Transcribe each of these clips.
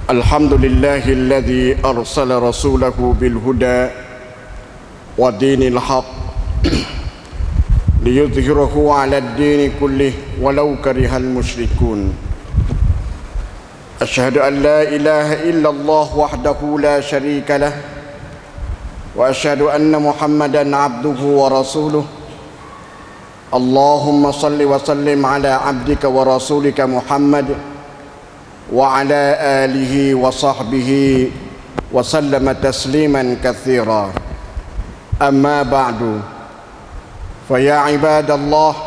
Alhamdulillahilladzi arsala rasulahu bil huda wa dinil haq liyudhhirahu 'ala ad-dini kullih walau karihal musyrikun. Asyhadu an la ilaha illallah wahdahu la syarika lah wa asyhadu anna Muhammadan 'abduhu wa rasuluh. Allahumma salli wa sallim ala 'abdika wa rasulika Muhammad wa ala alihi wa sahbihi wa sallama tasliman katsira. Amma ba'du, fa ya ibadallah,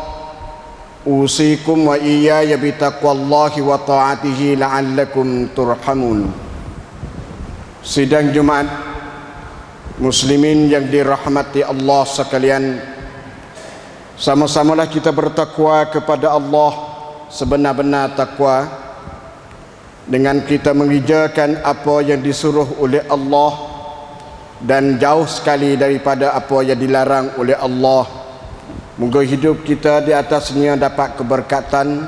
usikum wa iyaya bitaqwallahi wa ta'atihi la'allakum turhamun. Sidang Jumat muslimin yang dirahmati Allah sekalian, sama-samalah kita bertakwa kepada Allah sebenar-benar takwa dengan kita mengerjakan apa yang disuruh oleh Allah dan jauh sekali daripada apa yang dilarang oleh Allah. Moga hidup kita di atasnya dapat keberkatan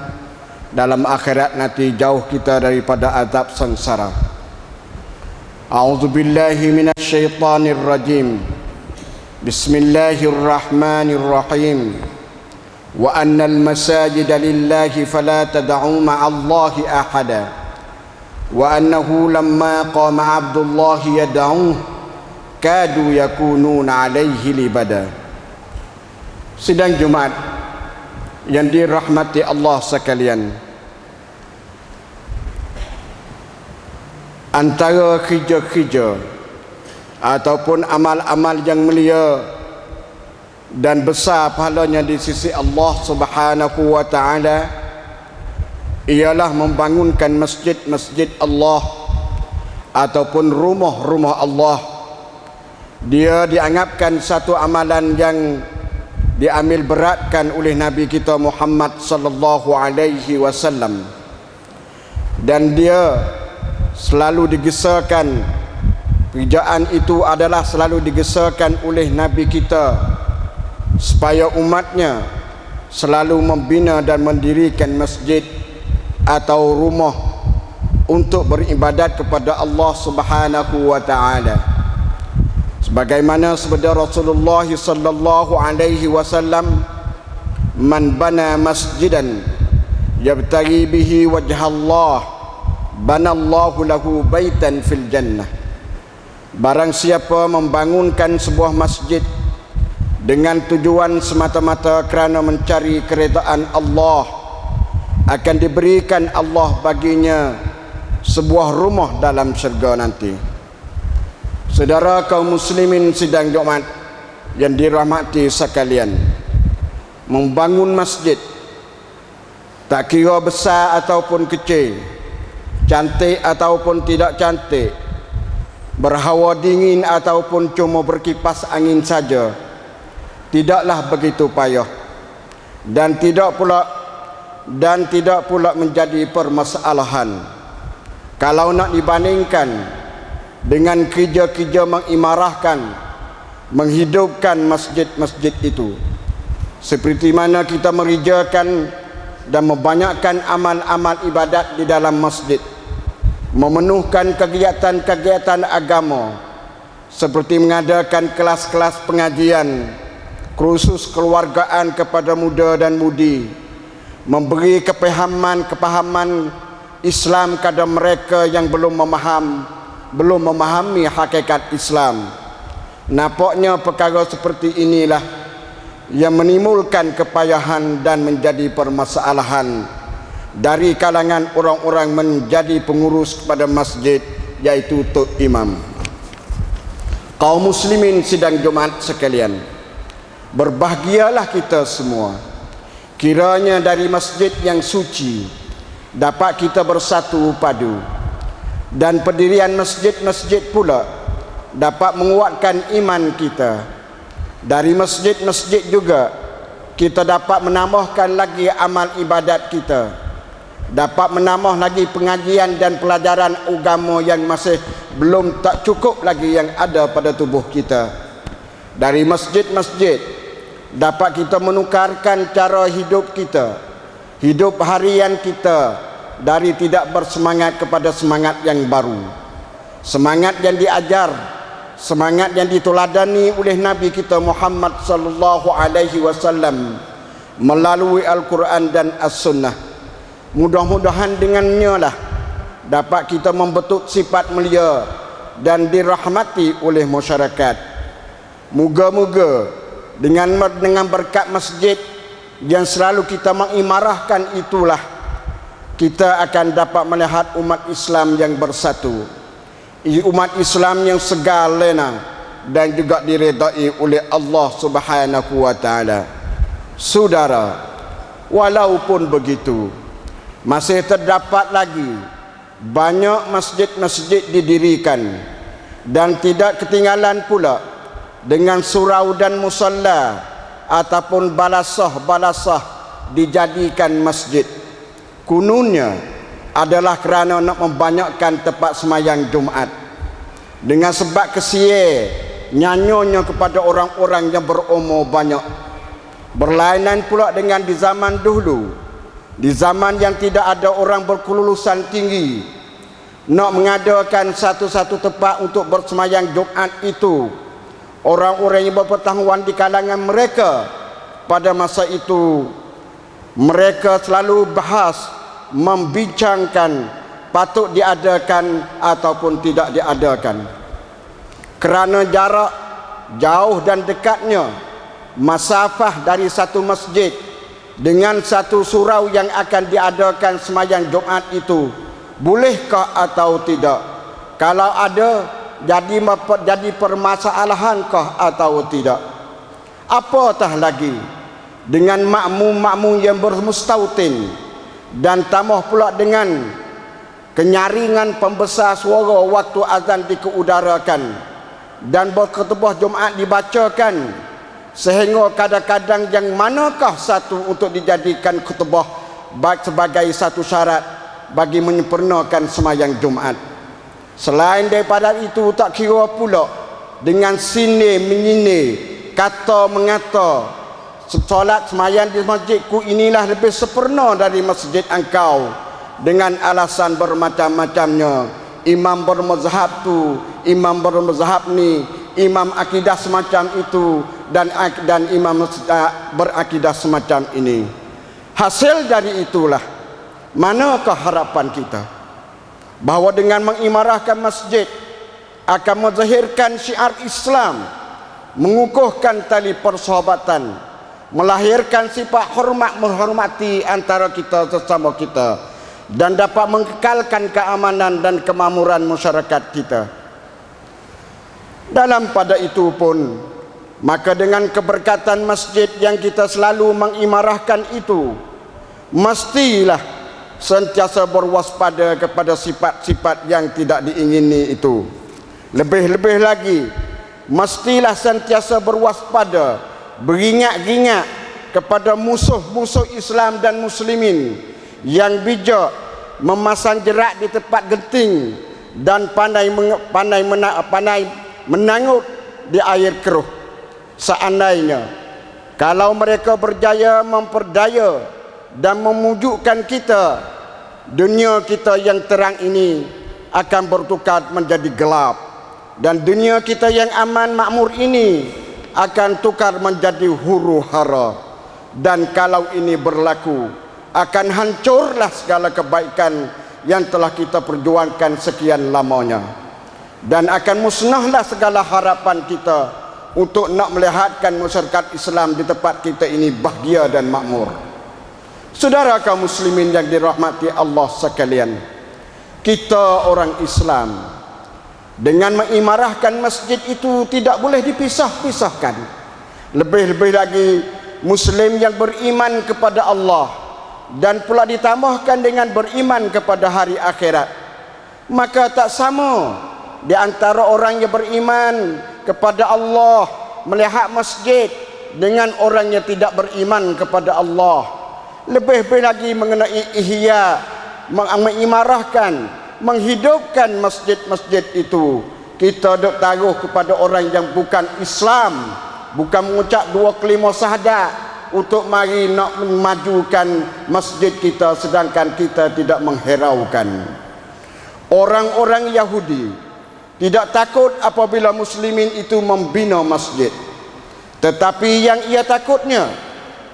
dalam akhirat nanti, jauh kita daripada azab sengsara. A'udzubillahi minasyaitonir rajim. Bismillahirrahmanirrahim. Wa annal masajida lillahi fala tad'u ma'allahi ahada. Wa annahu lamma qama Abdullahi yad'uhu kadu yakununa alaihi libada. Sidang Jumat yang dirahmati Allah sekalian, antara kerja-kerja ataupun amal-amal yang mulia dan besar pahalanya di sisi Allah Subhanahu wa taala ialah membangunkan masjid-masjid Allah ataupun rumah-rumah Allah. Dia dianggapkan satu amalan yang diambil beratkan oleh Nabi kita Muhammad sallallahu alaihi wasallam, dan dia selalu digesarkan, pekerjaan itu adalah selalu digesarkan oleh Nabi kita supaya umatnya selalu membina dan mendirikan masjid atau rumah untuk beribadat kepada Allah Subhanahu wa taala. Sebagaimana sabda Rasulullah sallallahu alaihi wasallam, "Man bana masjidan yabtaghi bihi wajha Allah, banallahu lahu baitan fil jannah." Barang siapa membangunkan sebuah masjid dengan tujuan semata-mata kerana mencari keredaan Allah, akan diberikan Allah baginya sebuah rumah dalam syurga nanti. Saudara kaum muslimin sidang Jumat yang dirahmati sekalian, membangun masjid tak kira besar ataupun kecil, cantik ataupun tidak cantik, berhawa dingin ataupun cuma berkipas angin saja, tidaklah begitu payah dan tidak pula menjadi permasalahan kalau nak dibandingkan dengan kerja-kerja mengimarahkan, menghidupkan masjid-masjid itu, seperti mana kita mengerjakan dan membanyakkan amal-amal ibadat di dalam masjid, memenuhkan kegiatan-kegiatan agama seperti mengadakan kelas-kelas pengajian, kursus keluargaan kepada muda dan mudi, memberi kepahaman Islam kepada mereka yang belum memahami hakikat Islam. Nampaknya perkara seperti inilah yang menimbulkan kepayahan dan menjadi permasalahan dari kalangan orang-orang menjadi pengurus kepada masjid, yaitu tok imam. Kaum muslimin sidang Jumat sekalian, berbahagialah kita semua kiranya dari masjid yang suci dapat kita bersatu padu, dan pendirian masjid-masjid pula dapat menguatkan iman kita. Dari masjid-masjid juga kita dapat menambahkan lagi amal ibadat kita, dapat menambah lagi pengajian dan pelajaran agama yang masih belum tak cukup lagi yang ada pada tubuh kita. Dari masjid-masjid dapat kita menukarkan cara hidup kita hidup harian kita dari tidak bersemangat kepada semangat yang baru, semangat yang diajar, semangat yang diteladani oleh Nabi kita Muhammad sallallahu alaihi wasallam melalui Al-Quran dan As-Sunnah. Mudah-mudahan dengannya lah dapat kita membentuk sifat mulia dan dirahmati oleh masyarakat. Moga-moga dengan berkat masjid yang selalu kita mengimarahkan itulah kita akan dapat melihat umat Islam yang bersatu, umat Islam yang segalana dan juga diredai oleh Allah Subhanahu wa taala. Saudara, walaupun begitu masih terdapat lagi banyak masjid-masjid didirikan dan tidak ketinggalan pula dengan surau dan musalla ataupun balasah-balasah dijadikan masjid. Kononnya adalah kerana nak membanyakkan tempat semayang Jumaat dengan sebab kesie nyanyonya kepada orang-orang yang berumur banyak. Berlainan pula dengan di zaman dahulu, di zaman yang tidak ada orang berkelulusan tinggi, nak mengadakan satu-satu tempat untuk bersemayang Jumaat itu, orang-orang yang berpengetahuan di kalangan mereka pada masa itu, mereka selalu bahas, membincangkan patut diadakan ataupun tidak diadakan. Kerana jarak jauh dan dekatnya masafah dari satu masjid dengan satu surau yang akan diadakan semayang Jumaat itu, bolehkah atau tidak? Kalau ada, jadi permasalahankah atau tidak? Apatah lagi dengan makmum-makmum yang bermustautin dan tambah pula dengan kenyaringan pembesar suara waktu azan dikeudarakan dan berkhutbah Jumaat dibacakan, sehingga kadang-kadang yang manakah satu untuk dijadikan khutbah baik sebagai satu syarat bagi menyempurnakan semayang Jumaat. Selain daripada itu, tak kira pula dengan sini menyini, kata mengata, solat semayang di masjidku inilah lebih sempurna dari masjid engkau, dengan alasan bermacam-macamnya. Imam bermazhab tu, imam bermazhab ni, imam akidah semacam itu, dan imam berakidah semacam ini. Hasil dari itulah, manakah harapan kita bahawa dengan mengimarahkan masjid akan menzahirkan syiar Islam, mengukuhkan tali persahabatan, melahirkan sifat hormat menghormati antara kita sesama kita, dan dapat mengekalkan keamanan dan kemakmuran masyarakat kita. Dalam pada itu pun, maka dengan keberkatan masjid yang kita selalu mengimarahkan itu, mestilah sentiasa berwaspada kepada sifat-sifat yang tidak diingini itu. Lebih-lebih lagi, mestilah sentiasa berwaspada, beringat-ingat kepada musuh-musuh Islam dan muslimin yang bijak memasang jerat di tempat genting dan pandai menangut di air keruh. Seandainya kalau mereka berjaya memperdaya dan memujukkan kita, dunia kita yang terang ini akan bertukar menjadi gelap, dan dunia kita yang aman makmur ini akan tukar menjadi huru hara. Dan kalau ini berlaku, akan hancurlah segala kebaikan yang telah kita perjuangkan sekian lamanya, dan akan musnahlah segala harapan kita untuk nak melihatkan masyarakat Islam di tempat kita ini bahagia dan makmur. Saudara kaum muslimin yang dirahmati Allah sekalian, kita orang Islam dengan mengimarahkan masjid itu tidak boleh dipisah-pisahkan. Lebih-lebih lagi muslim yang beriman kepada Allah dan pula ditambahkan dengan beriman kepada hari akhirat, maka tak sama di antara orang yang beriman kepada Allah melihat masjid dengan orang yang tidak beriman kepada Allah. Lebih-lebih lagi mengenai ihya, mengimarahkan, menghidupkan masjid-masjid itu, kita dok taruh kepada orang yang bukan Islam, bukan mengucap dua kelima syahadat, untuk mari nak memajukan masjid kita, sedangkan kita tidak menghiraukan. Orang-orang Yahudi tidak takut apabila muslimin itu membina masjid, tetapi yang ia takutnya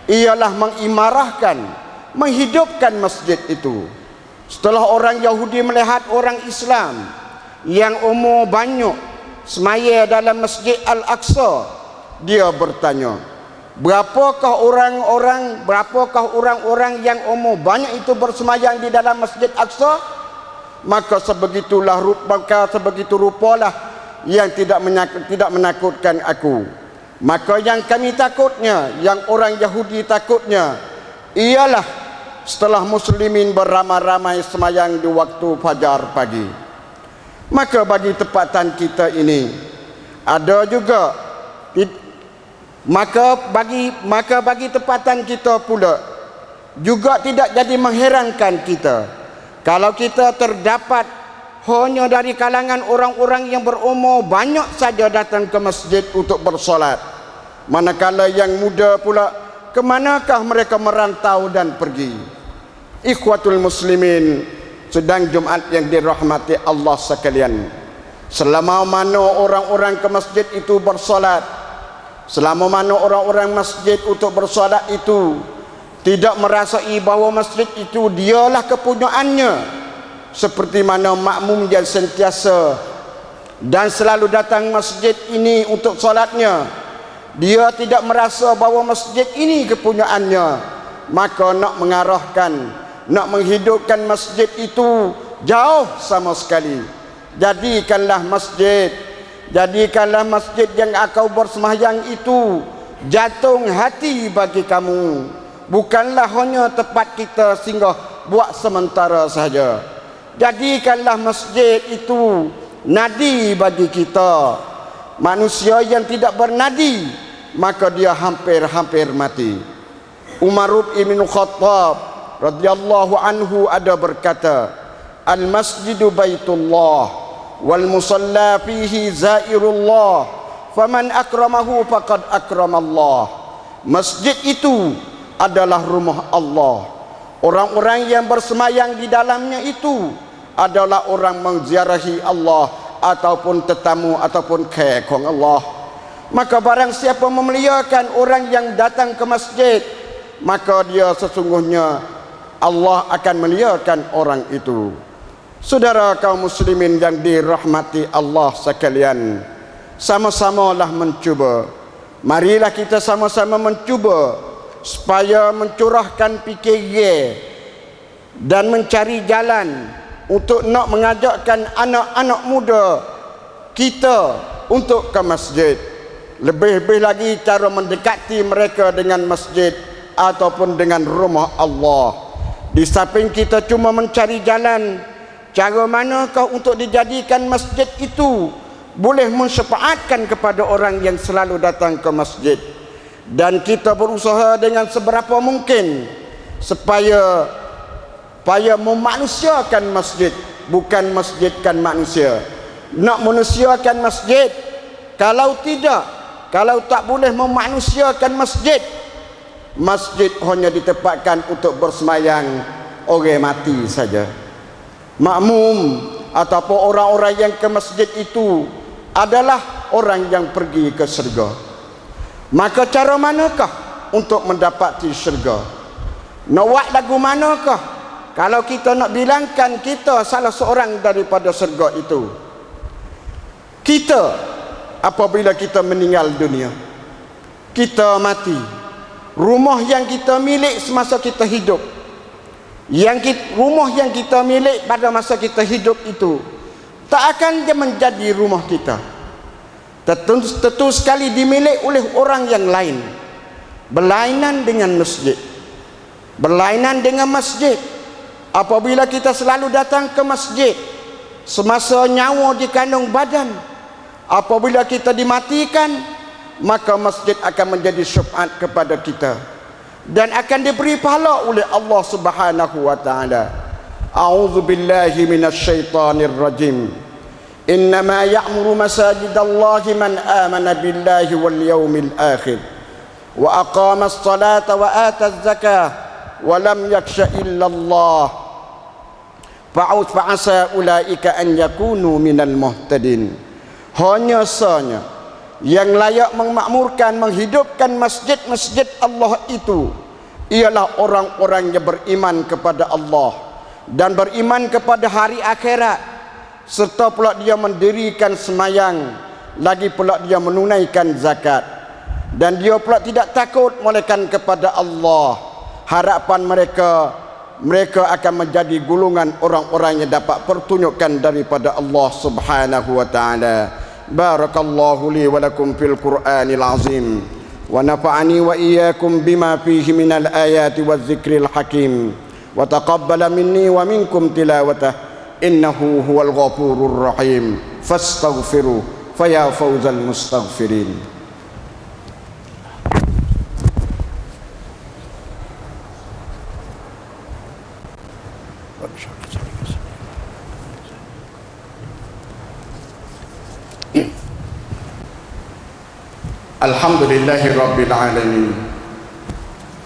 ialah mengimarahkan, menghidupkan masjid itu. Setelah orang Yahudi melihat orang Islam yang umur banyak semaya dalam Masjid Al-Aqsa, dia bertanya, berapakah orang-orang yang umur banyak itu bersemayang di dalam Masjid Aqsa? Maka sebegitu rupalah yang tidak menakutkan aku. Maka yang kami takutnya, yang orang Yahudi takutnya, ialah setelah muslimin beramai-ramai semayang di waktu fajar pagi. Maka bagi tempatan kita ini ada juga, maka bagi tempatan kita pula juga tidak jadi mengherankan kita kalau kita terdapat hanya dari kalangan orang-orang yang berumur banyak saja datang ke masjid untuk bersolat, manakala yang muda pula kemanakah mereka merantau dan pergi. Ikhwatul muslimin sedang Jumat yang dirahmati Allah sekalian, selama mana orang-orang ke masjid itu bersolat, selama mana orang-orang masjid untuk bersolat itu tidak merasai bahawa masjid itu dialah kepunyaannya, seperti mana makmum yang sentiasa dan selalu datang masjid ini untuk solatnya, dia tidak merasa bahawa masjid ini kepunyaannya, maka nak mengarahkan, nak menghidupkan masjid itu jauh sama sekali. Jadikanlah masjid yang engkau bersemayang itu jantung hati bagi kamu, bukanlah hanya tempat kita singgah buat sementara sahaja. Jadikanlah masjid itu nadi bagi kita. Manusia yang tidak bernadi, maka dia hampir-hampir mati. Umar ibn Khattab radhiyallahu anhu ada berkata, al-masjidu baitullah wal musalla fihi zairullah faman akramahu faqad akramallah. Masjid itu adalah rumah Allah. Orang-orang yang bersemayang di dalamnya itu adalah orang menziarahi Allah ataupun tetamu ataupun kekong Allah. Maka barang siapa memuliakan orang yang datang ke masjid, maka dia sesungguhnya Allah akan muliakan orang itu. Saudara kaum muslimin yang dirahmati Allah sekalian, sama-samalah mencuba. Marilah kita sama-sama mencuba supaya mencurahkan fikir dan mencari jalan untuk nak mengajakkan anak-anak muda kita untuk ke masjid. Lebih-lebih lagi cara mendekati mereka dengan masjid ataupun dengan rumah Allah. Di samping kita cuma mencari jalan cara manakah untuk dijadikan masjid itu boleh mensyafaatkan kepada orang yang selalu datang ke masjid, dan kita berusaha dengan seberapa mungkin supaya memanusiakan masjid, bukan masjidkan manusia. Nak manusiakan masjid, kalau tak boleh memanusiakan masjid, masjid hanya ditempatkan untuk bersemayang orang mati saja. Makmum ataupun orang-orang yang ke masjid itu adalah orang yang pergi ke syurga. Maka cara manakah untuk mendapati syurga? Nak buat lagu manakah kalau kita nak bilangkan kita salah seorang daripada syurga itu? Kita apabila kita meninggal dunia, kita mati, rumah yang kita milik semasa kita hidup, rumah yang kita milik pada masa kita hidup itu tak akan menjadi rumah kita. Tentu sekali dimilik oleh orang yang lain, berlainan dengan masjid. Berlainan dengan masjid apabila kita selalu datang ke masjid semasa nyawa di kandung badan, apabila kita dimatikan, maka masjid akan menjadi syafaat kepada kita dan akan diberi pahala oleh Allah Subhanahu wa taala. A'udzu billahi minasyaitonir rajim. Innama ya'muru masajidallahi man amana billahi wal yawmil akhir wa aqamas salata wa ataz zakah wa lam yakhsha illa Allah fa'asa ulaika an yakunu minal muhtadin. Hanya sahaja yang layak memakmurkan, menghidupkan masjid-masjid Allah itu ialah orang-orang yang beriman kepada Allah dan beriman kepada hari akhirat, serta pula dia mendirikan semayang, lagi pula dia menunaikan zakat, dan dia pula tidak takut melainkan kepada Allah. Harapan mereka akan menjadi golongan orang-orang yang dapat pertunjukan daripada Allah Subhanahu wa taala. Barakallahu li wa lakum fil Qur'anil azim wa nafa'ani wa iyyakum bima fihi minal ayati waz zikril hakim wa taqabbala minni wa minkum tilawatah innahu huwal ghafurur rahim fastaghfiru faya fawzal mustaghfirin. Alhamdulillahi rabbil alamin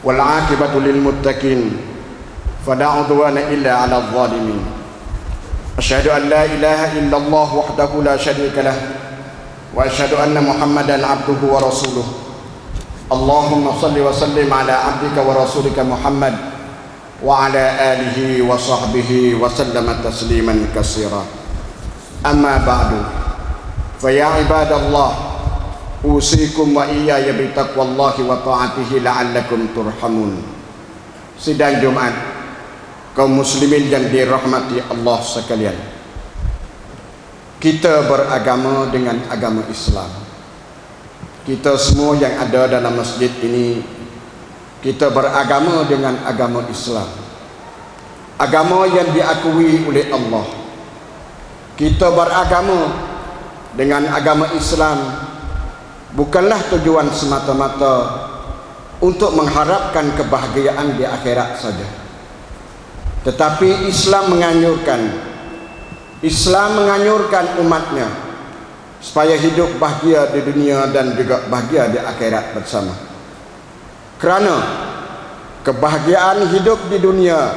wal aqibatu lil muttaqin fala udwana illa 'alal zalimin. Asyhadu an la ilaha illallah wahdahu la syarika lah wa asyhadu anna Muhammadan 'abduhu wa rasuluh. Allahumma shalli wa sallim ala 'abdika wa rasulika Muhammad wa ala alihi wa sahbihi wa sallama tasliman katsira. Amma ba'du. Fa ya ibadallah, usikum wa iyaya bi taqwallahi wa ta'atihi la'allakum turhamun. Sidang Jumat kaum muslimin yang dirahmati Allah sekalian, kita beragama dengan agama Islam. Kita semua yang ada dalam masjid ini, kita beragama dengan agama Islam, agama yang diakui oleh Allah. Kita beragama dengan agama Islam bukanlah tujuan semata-mata untuk mengharapkan kebahagiaan di akhirat saja, tetapi Islam menganjurkan umatnya supaya hidup bahagia di dunia dan juga bahagia di akhirat bersama. Kerana kebahagiaan hidup di dunia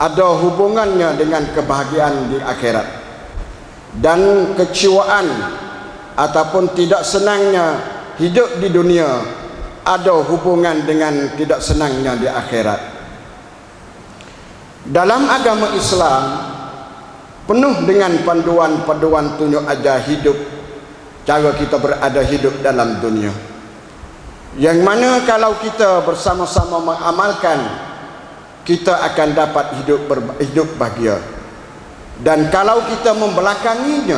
ada hubungannya dengan kebahagiaan di akhirat, dan kecewaan ataupun tidak senangnya hidup di dunia ada hubungan dengan tidak senangnya di akhirat. Dalam agama Islam penuh dengan panduan-panduan tunjuk ajar hidup, cara kita berada hidup dalam dunia, yang mana kalau kita bersama-sama mengamalkan, kita akan dapat hidup bahagia. Dan kalau kita membelakanginya,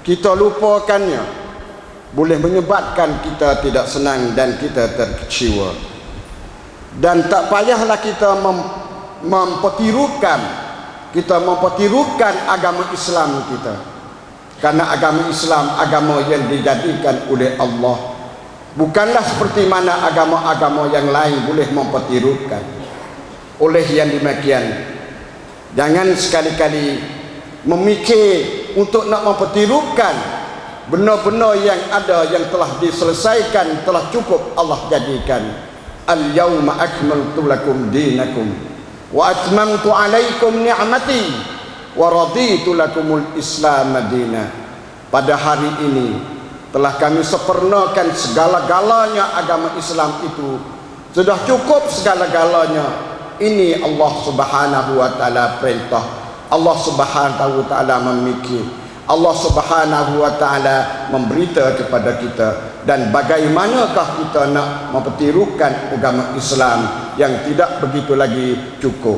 kita lupakannya, boleh menyebabkan kita tidak senang dan kita terkecewa. Dan tak payahlah kita mempertirukan agama Islam kita, karena agama Islam agama yang dijadikan oleh Allah, bukanlah seperti mana agama-agama yang lain boleh mempertirukan. Oleh yang demikian, jangan sekali-kali memikir untuk nak mempertirukan benar-benar yang ada, yang telah diselesaikan, telah cukup Allah jadikan. Al-yawma akmaltu lakum dinakum wa atmamtu alaikum ni'mati wa raditu lakumul Islam madina. Pada hari ini telah kami sempurnakan segala-galanya agama Islam itu, sudah cukup segala-galanya. Ini Allah Subhanahu wa taala perintah, Allah Subhanahu wa taala memikir, Allah Subhanahu wa taala memberita kepada kita. Dan bagaimanakah kita nak mempertirukan agama Islam yang tidak begitu lagi cukup?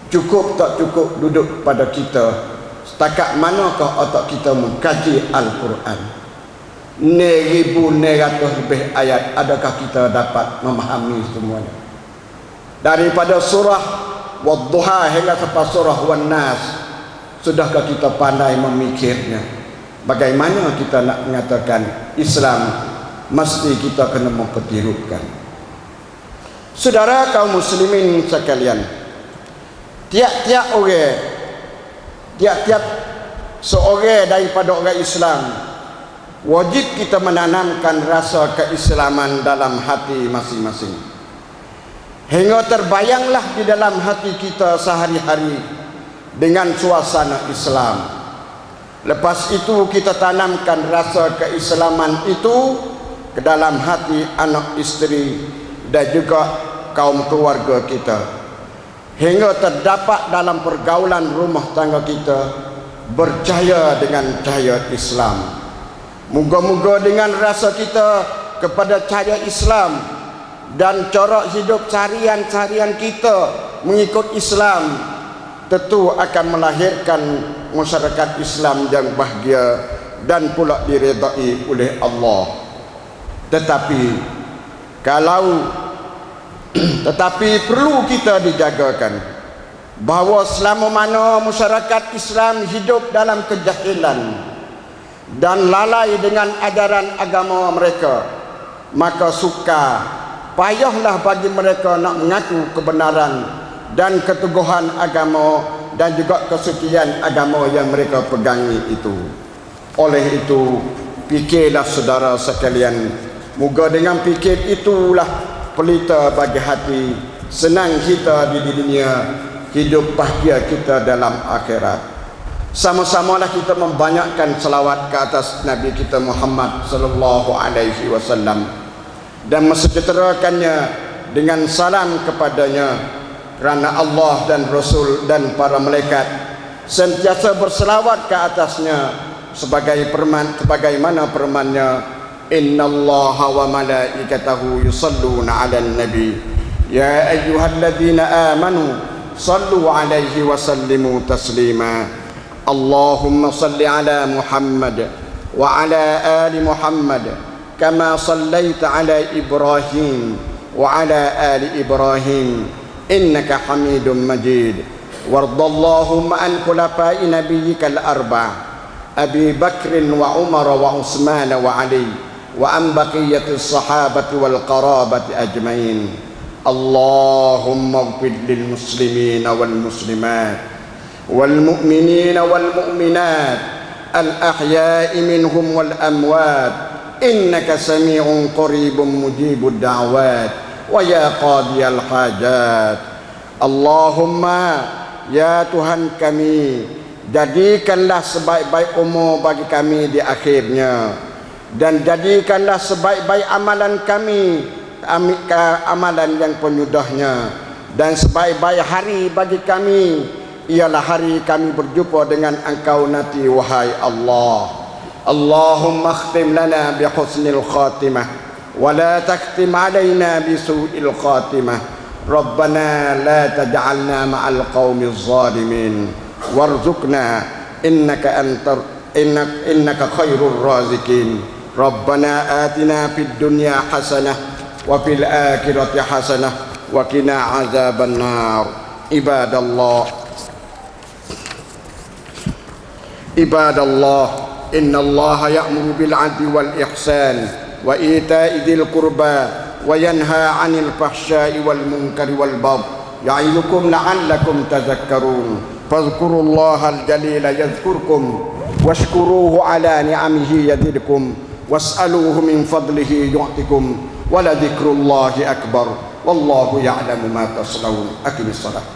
Cukup tak cukup duduk pada kita, setakat manakah otak kita mengkaji Al-Quran? 1,900 lebih ayat, adakah kita dapat memahami semuanya? Daripada surah Wadduha hingga sampai surah Wan-Nas, sudahkah kita pandai memikirnya? Bagaimana kita nak mengatakan Islam mesti kita kena mempertirukan? Saudara kaum muslimin sekalian, tiap-tiap seorang daripada orang Islam wajib kita menanamkan rasa keislaman dalam hati masing-masing, hingga terbayanglah di dalam hati kita sehari-hari dengan suasana Islam. Lepas itu kita tanamkan rasa keislaman itu ke dalam hati anak isteri dan juga kaum keluarga kita, hingga terdapat dalam pergaulan rumah tangga kita bercahaya dengan cahaya Islam. Moga-moga dengan rasa kita kepada cahaya Islam dan corak hidup seharian kita mengikut Islam, tentu akan melahirkan masyarakat Islam yang bahagia dan pula diredai oleh Allah. Tetapi perlu kita dijagakan bahawa selama mana masyarakat Islam hidup dalam kejahilan dan lalai dengan ajaran agama mereka, maka payahlah bagi mereka nak mengaku kebenaran dan keteguhan agama dan juga kesucian agama yang mereka pegangi itu. Oleh itu, fikirlah saudara sekalian, moga dengan fikir itulah pelita bagi hati, senang kita di dunia, hidup bahagia kita dalam akhirat. Sama-samalah kita membanyakkan selawat ke atas Nabi kita Muhammad sallallahu alaihi wasallam dan mensejahterakannya dengan salam kepadanya, kerana Allah dan Rasul dan para malaikat sentiasa berselawat ke atasnya sebagaimana firman-Nya, innallaha wa malaikatahu yusalluna 'alan nabi ya ayyuhalladzina amanu sallu 'alaihi wa sallimu taslima. Allahumma salli 'ala Muhammad wa 'ala ali Muhammad kama sallaita 'ala Ibrahim wa 'ala ali Ibrahim innaka Hamidum Majid. Wardallahumma an khulafa'i nabiyyikal arba' Abi Bakr wa Umar wa Utsman wa Ali wa an baqiyatis sahabati wal qarabati ajmain. Allahumma ighfir lil muslimina wal muslimat wal mu'minina wal mu'minat al ahya'i minhum wal amwat innaka sami'un qaribun mujibud da'wat wa ya qadiyal hajat. Allahumma, ya Tuhan kami, jadikanlah sebaik-baik umur bagi kami di akhirnya, dan jadikanlah sebaik-baik amalan kami amalan yang penyudahnya, dan sebaik-baik hari bagi kami ialah hari kami berjumpa dengan Engkau nanti, wahai Allah. Allahumma akhtim lana bi husnil khatimah wa la takhtim alaina bi su'il khatimah. Rabbana la taj'alna ma'al qaumiz zalimin warzuqna innaka khairur raziqin. Rabbana atina fid dunya hasanah wa fil akhirati hasanah wa qina azaban nar. Ibadallah, innallaha ya'muru bil 'adli wal ihsan wa ita'i dzil qurba wa yanha 'anil fahsya'i wal munkari wal baghi ya'idukum la'allakum tadhakkarun. Fadhkurullahal jalila yadhkurkum washkuruhu 'ala ni'amihi yazidkum was'aluhu min fadlihi yu'tikum wa la dzikrullahi akbar wallahu ya'lamu ma tasnaun. Aqimis shalah.